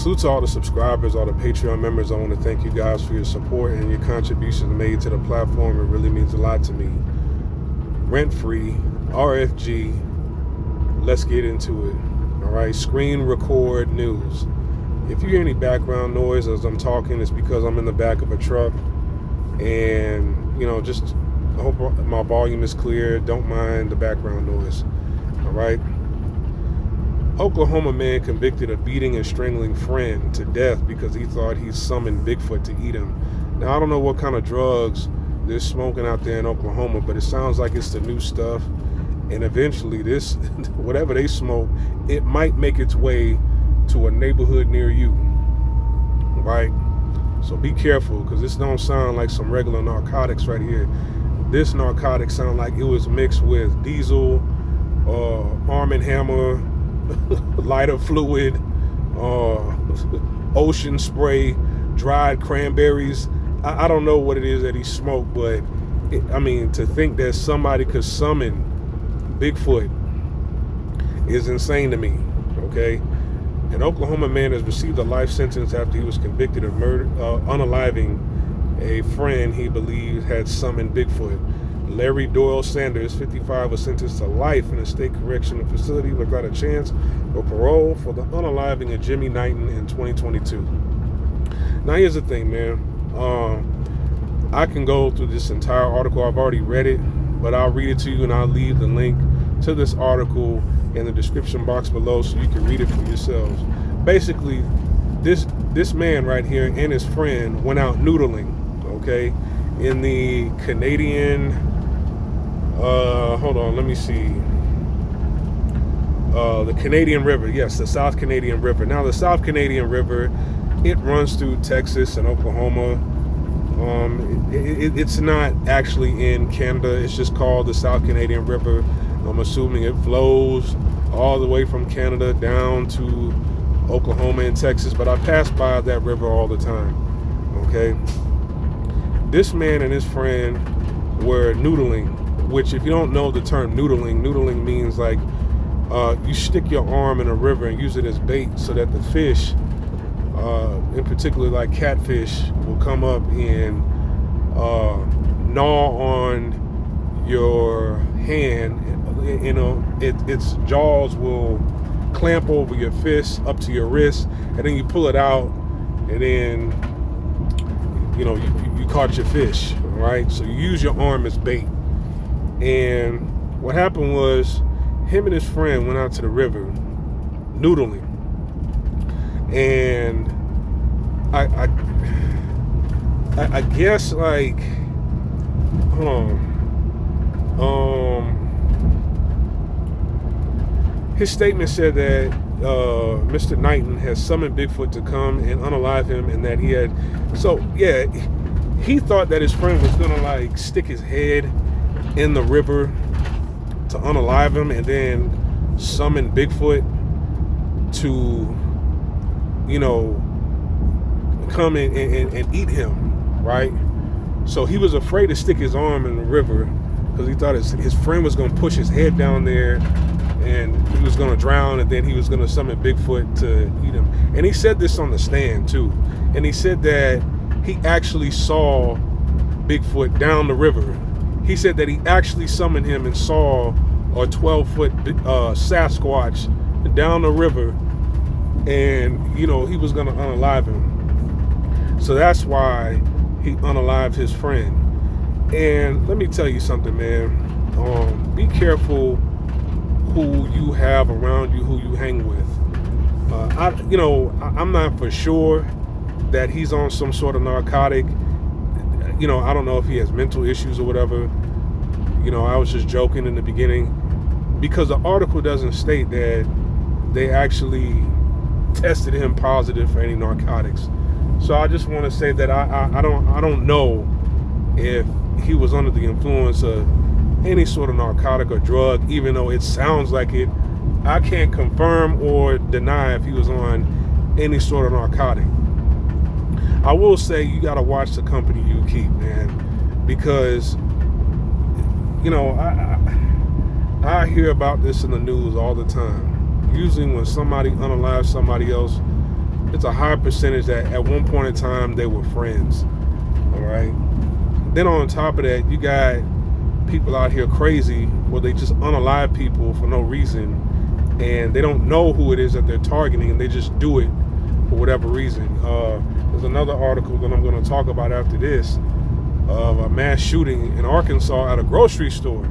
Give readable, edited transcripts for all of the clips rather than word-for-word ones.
Salute to all the subscribers, all the Patreon members. I want to thank you guys for your support and your contributions made to the platform. It really means a lot to me. Rent free, RFG. Let's get into it. All right, screen record news. If you hear any background noise as I'm talking, it's because I'm in the back of a truck. And, just I hope my volume is clear. Don't mind the background noise. All right. Oklahoma man convicted of beating and strangling friend to death because he thought he summoned Bigfoot to eat him. Now, I don't know what kind of drugs they're smoking out there in Oklahoma, but it sounds like it's the new stuff. And eventually this, whatever they smoke, it might make its way to a neighborhood near you. Right? So be careful, because this don't sound like some regular narcotics right here. This narcotic sound like it was mixed with diesel, Arm & Hammer, lighter fluid, ocean spray, dried cranberries. I don't know what it is that he smoked, but to think that somebody could summon Bigfoot is insane to me. Okay, an Oklahoma man has received a life sentence after he was convicted of unaliving a friend he believed had summoned Bigfoot. Larry Doyle Sanders, 55, was sentenced to life in a state correctional facility without a chance for parole for the unaliving of Jimmy Knighton in 2022. Now, here's the thing, man. I can go through this entire article. I've already read it, but I'll read it to you, and I'll leave the link to this article in the description box below so you can read it for yourselves. Basically, this man right here and his friend went out noodling, okay, in the Canadian, hold on, let me see, the Canadian River. Yes, the South Canadian River. Now, the South Canadian River, it runs through Texas and Oklahoma. It's not actually in Canada. It's just called the South Canadian River. I'm assuming it flows all the way from Canada down to Oklahoma and Texas, but I pass by that river all the time. Okay. This man and his friend were noodling, which, if you don't know the term noodling means like you stick your arm in a river and use it as bait so that the fish, in particular like catfish, will come up and gnaw on your hand. Its jaws will clamp over your fist up to your wrist, and then you pull it out, and then you caught your fish, right? So you use your arm as bait. And what happened was, him and his friend went out to the river noodling, and I guess, like, hold on, his statement said that Mr. Knighton has summoned Bigfoot to come and unalive him, and that he had, he thought that his friend was gonna like stick his head in the river to unalive him and then summon Bigfoot to, come and eat him, right? So he was afraid to stick his arm in the river because he thought his friend was gonna push his head down there and he was gonna drown, and then he was gonna summon Bigfoot to eat him. And he said this on the stand too. And he said that he actually saw Bigfoot down the river. He said that he actually summoned him and saw a 12-foot Sasquatch down the river, and he was gonna unalive him. So that's why he unalived his friend. And let me tell you something, man. Be careful who you have around you, who you hang with. I'm not for sure that he's on some sort of narcotic. I don't know if he has mental issues or whatever. I was just joking in the beginning, because the article doesn't state that they actually tested him positive for any narcotics. So I just want to say that I don't know if he was under the influence of any sort of narcotic or drug, even though it sounds like it. I can't confirm or deny if he was on any sort of narcotic. I will say you got to watch the company you keep, man, because I hear about this in the news all the time. Usually when somebody unalives somebody else, it's a high percentage that at one point in time they were friends. All right. Then on top of that, you got people out here crazy where they just unalive people for no reason, and they don't know who it is that they're targeting, and they just do it for whatever reason. There's another article that I'm going to talk about after this of a mass shooting in Arkansas at a grocery store.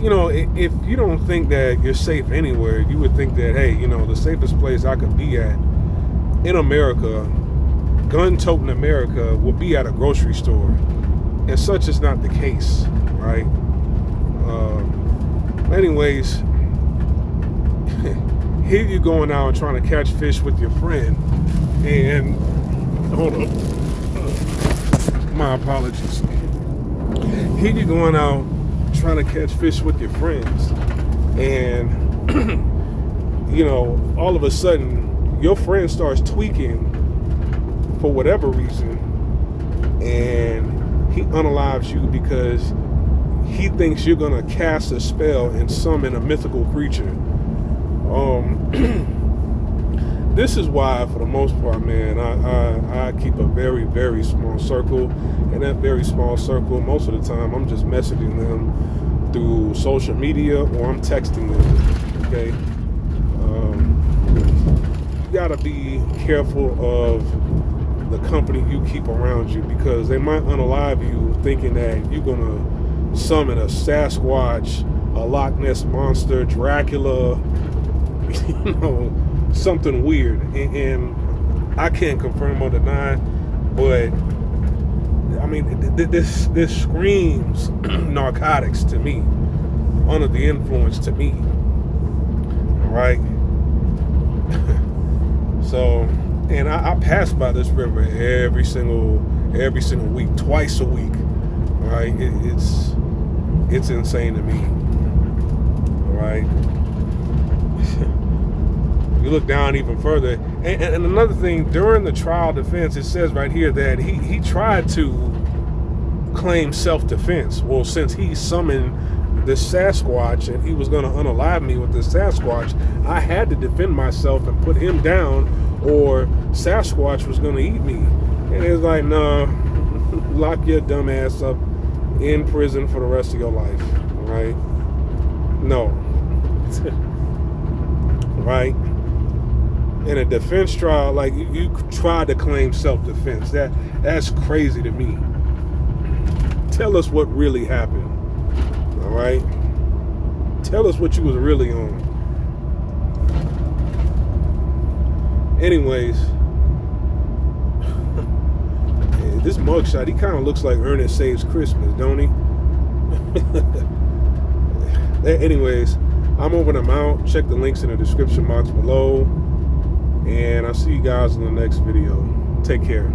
You know, if you don't think that you're safe anywhere, you would think that, hey, you know, the safest place I could be at in America, gun-toting America, would be at a grocery store. And such is not the case, right? Anyways, here you going out and trying to catch fish with your friend, and hold up, my apologies. Here you going out trying to catch fish with your friends, and you know, all of a sudden your friend starts tweaking for whatever reason, and he unalives you because he thinks you're gonna cast a spell and summon a mythical creature. This is why, for the most part, man, I keep a very, very small circle, and that very small circle, most of the time, I'm just messaging them through social media, or I'm texting them. Okay, you gotta be careful of the company you keep around you, because they might unalive you thinking that you're gonna summon a Sasquatch, a Loch Ness monster, Dracula, you know, something weird, and I can't confirm or deny, but I mean, this screams narcotics to me, under the influence to me. All right. So, and I pass by this river every single week, twice a week. All right, it's insane to me. All right. You look down even further, and another thing, during the trial defense, it says right here that he tried to claim self-defense. Well, since he summoned this Sasquatch and he was going to unalive me with this Sasquatch, I had to defend myself and put him down, or Sasquatch was going to eat me. And it's like, nah, lock your dumb ass up in prison for the rest of your life. All right? No. Right? In a defense trial, like you tried to claim self-defense. That's crazy to me. Tell us what really happened. All right? Tell us what you was really on. Anyways, this mugshot, he kind of looks like Ernest Saves Christmas, don't he? Anyways, I'm over and I'm out. Check the links in the description box below. And I'll see you guys in the next video. Take care.